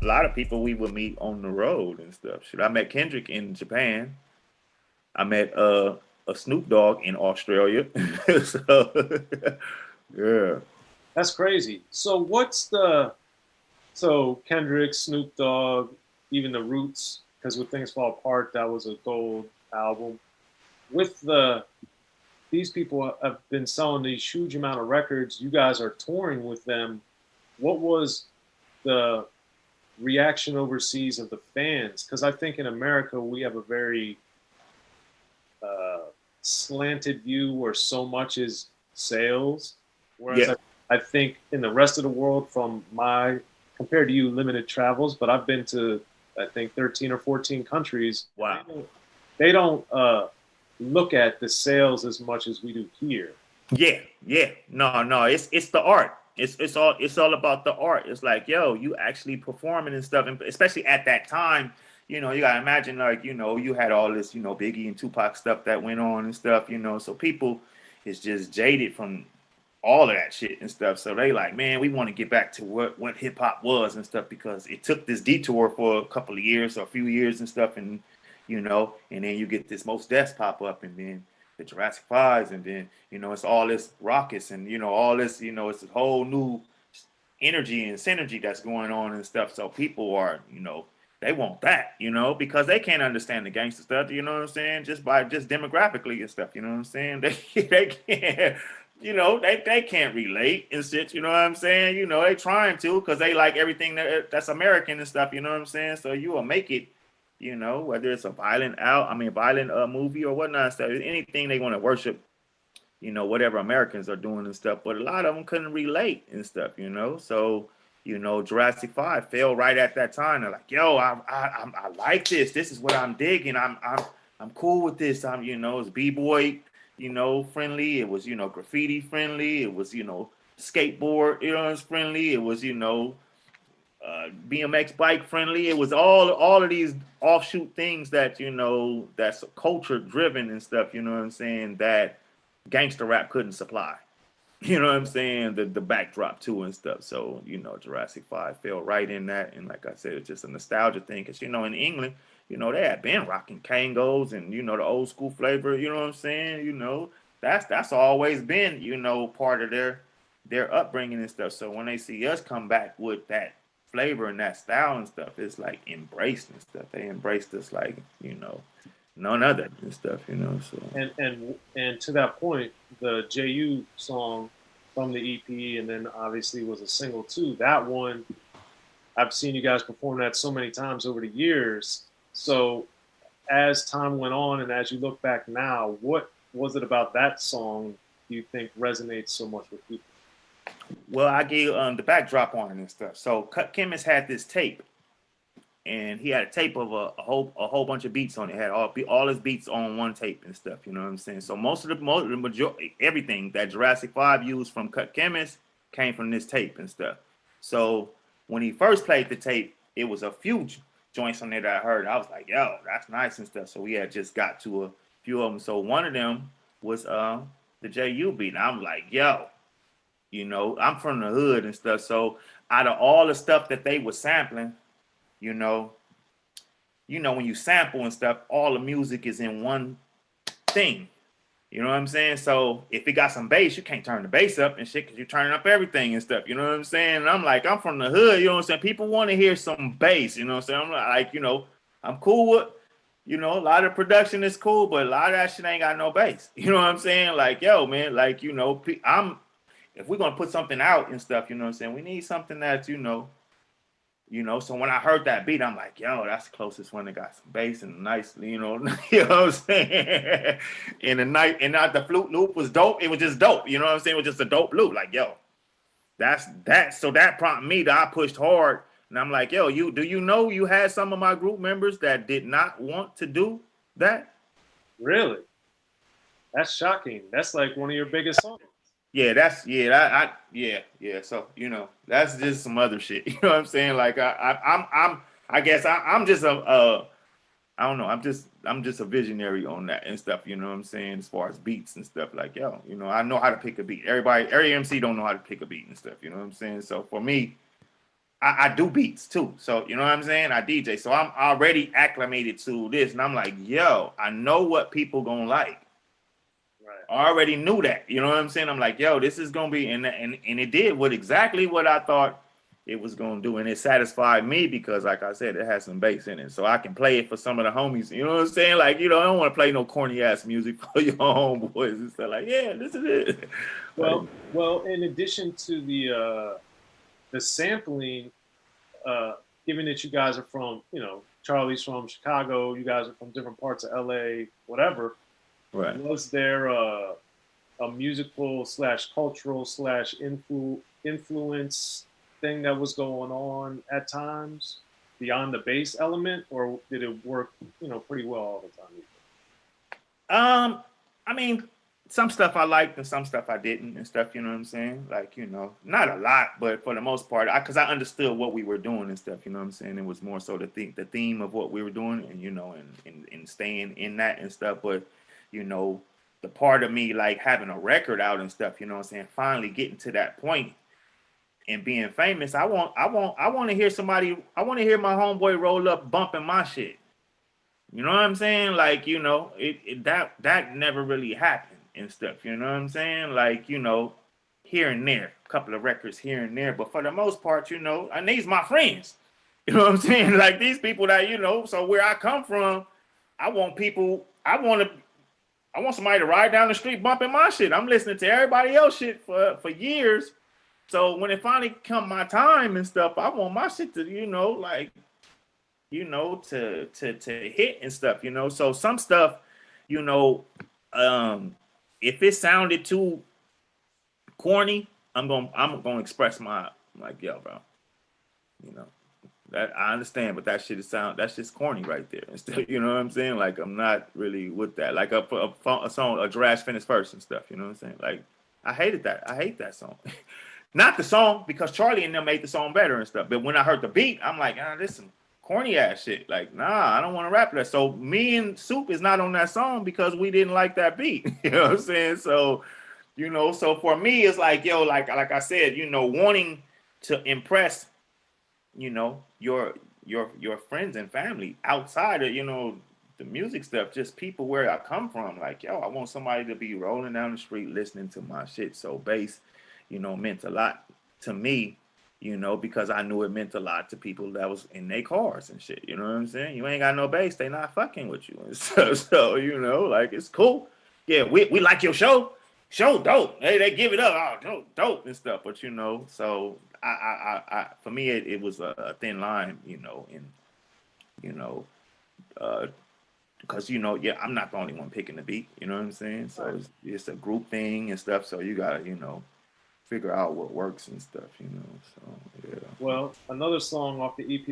a lot of people we would meet on the road and stuff. Shit, I met Kendrick in Japan. I met a Snoop Dogg in Australia. So yeah. That's crazy. So what's the so Kendrick, Snoop Dogg, even the Roots, because when things fall apart, that was a gold album. With these people have been selling these huge amount of records. You guys are touring with them. What was the reaction overseas of the fans? Because I think in America we have a very uh, slanted view where so much is sales, whereas Yeah. I think in the rest of the world, from my compared to you, limited travels, but I've been to I think 13 or 14 countries, and Wow. they don't look at the sales as much as we do here. Yeah, yeah. No, no, it's the art. It's all about the art. It's like, yo, you actually performing and stuff, and especially at that time, you gotta imagine like, you had all this, Biggie and Tupac stuff that went on and stuff, so people is just jaded from all of that shit and stuff. So they like, man, we want to get back to what hip hop was and stuff because it took this detour for a couple of years or a few years and stuff, and then you get this Most Deaths pop up, and then the Jurassic Fives, and then it's all this rockets, and all this, it's a whole new energy and synergy that's going on and stuff. So people are, they want that, because they can't understand the gangster stuff, you know what I'm saying? Just demographically and stuff, you know what I'm saying? They can't, they can't relate and shit, you know what I'm saying? They trying to because they like everything that's American and stuff, you know what I'm saying? So you will make it, whether it's a violent movie or whatnot, stuff, anything they want to worship, whatever Americans are doing and stuff. But a lot of them couldn't relate and stuff, So, Jurassic Five fell right at that time. They're like, yo, I like this. This is what I'm digging. I'm cool with this. It's b-boy, friendly. It was, graffiti friendly. It was, skateboard, it's friendly. It was, BMX bike friendly. It was all of these offshoot things that that's culture driven and stuff. You know what I'm saying? That gangster rap couldn't supply. You know what I'm saying? The backdrop too and stuff. So Jurassic Five fell right in that. And like I said, it's just a nostalgia thing because in England, they had been rocking Kangos and the old school flavor. You know what I'm saying? That's always been part of their upbringing and stuff. So when they see us come back with that flavor and that style and stuff, it's like embraced and stuff. They embraced us like none other and stuff. So And to that point, the JU song from the EP, and then obviously was a single too. That one, I've seen you guys perform that so many times over the years. So as time went on, and as you look back now, what was it about that song you think resonates so much with people? well, I gave the backdrop on it and stuff. So Cut Chemist had this tape, and he had a tape of a whole bunch of beats on it. It had all his beats on one tape and stuff. You know what I'm saying? So the majority everything that Jurassic Five used from Cut Chemist came from this tape and stuff. So when he first played the tape, it was a few joints on there that I heard. I was like, yo, that's nice and stuff. So we had just got to a few of them. So one of them was the JU beat. And I'm like, yo, I'm from the hood and stuff. So out of all the stuff that they were sampling, you know, when you sample and stuff, all the music is in one thing. You know what I'm saying? So if it got some bass, you can't turn the bass up and shit because you're turning up everything and stuff. You know what I'm saying? And I'm like, I'm from the hood. You know what I'm saying? People want to hear some bass. You know what I'm saying? I'm like, I'm cool with, a lot of production is cool, but a lot of that shit ain't got no bass. You know what I'm saying? Like, yo, man, like, I'm if we're gonna put something out and stuff, you know what I'm saying? We need something that's, so when I heard that beat, I'm like, yo, that's the closest one that got some bass and nice, you know what I'm saying? And the night and not the flute loop was dope. It was just dope. You know what I'm saying? It was just a dope loop. Like, yo, that's that. So that prompted me that I pushed hard. And I'm like, yo, you had some of my group members that did not want to do that? Really? That's shocking. That's like one of your biggest songs. Yeah, that's yeah, that, I yeah. So that's just some other shit. You know what I'm saying? Like I guess I'm just I don't know. I'm just a visionary on that and stuff. You know what I'm saying? As far as beats and stuff, like yo, I know how to pick a beat. Every MC don't know how to pick a beat and stuff. You know what I'm saying? So for me, I do beats too. So you know what I'm saying? I DJ. So I'm already acclimated to this. And I'm like, yo, I know what people gonna like. Right. I already knew that. You know what I'm saying? I'm like, yo, this is gonna be and it did what exactly what I thought it was gonna do. And it satisfied me because like I said, it has some bass in it. So I can play it for some of the homies. You know what I'm saying? Like, I don't want to play no corny ass music for your homeboys and stuff. Like, yeah, this is it. Like, Well, in addition to the sampling, uh, given that you guys are from, Charlie's from Chicago, you guys are from different parts of LA, whatever, right. was there a musical slash cultural slash influence thing that was going on at times beyond the bass element, or did it work, pretty well all the time? I mean, some stuff I liked and some stuff I didn't and stuff, you know what I'm saying? Like, not a lot, but for the most part, because I understood what we were doing and stuff, you know what I'm saying? It was more so the theme of what we were doing and, and staying in that and stuff. But, you know, the part of me like having a record out and stuff, you know what I'm saying? Finally getting to that point and being famous, I want to hear I want to hear my homeboy roll up bumping my shit. You know what I'm saying? Like, that never really happened and stuff. You know what I'm saying? Like, here and there, a couple of records here and there. But for the most part, and these my friends. You know what I'm saying? Like these people that, so where I come from, I want people, I want somebody to ride down the street bumping my shit. I'm listening to everybody else shit for years. So when it finally come my time and stuff, I want my shit to, like to hit and stuff, So some stuff, you know, if it sounded too corny, I'm gonna express my like, yo, bro, you know. That I understand, but that's just corny right there. And stuff, you know what I'm saying? Like I'm not really with that. Like a song, a Jarash finished first and stuff, you know what I'm saying? Like I hated that. I hate that song. Not the song, because Charlie and them made the song better and stuff. But when I heard the beat, I'm like, this some corny ass shit. Like, nah, I don't want to rap that. So me and Soup is not on that song because we didn't like that beat. You know what I'm saying? So, so for me, it's like, yo, like I said, wanting to impress, your friends and family outside of, the music stuff, just people where I come from. Like, yo, I want somebody to be rolling down the street listening to my shit. So bass, meant a lot to me, because I knew it meant a lot to people that was in their cars and shit. You know what I'm saying? You ain't got no bass, they not fucking with you. And so like it's cool. Yeah, we like your show. Show dope. Hey, they give it up. Oh, dope and stuff. But so for me, it was a thin line, and you know, because yeah, I'm not the only one picking the beat. You know what I'm saying? So Right. it's a group thing and stuff. So you gotta figure out what works and stuff. So yeah. Well, another song off the EP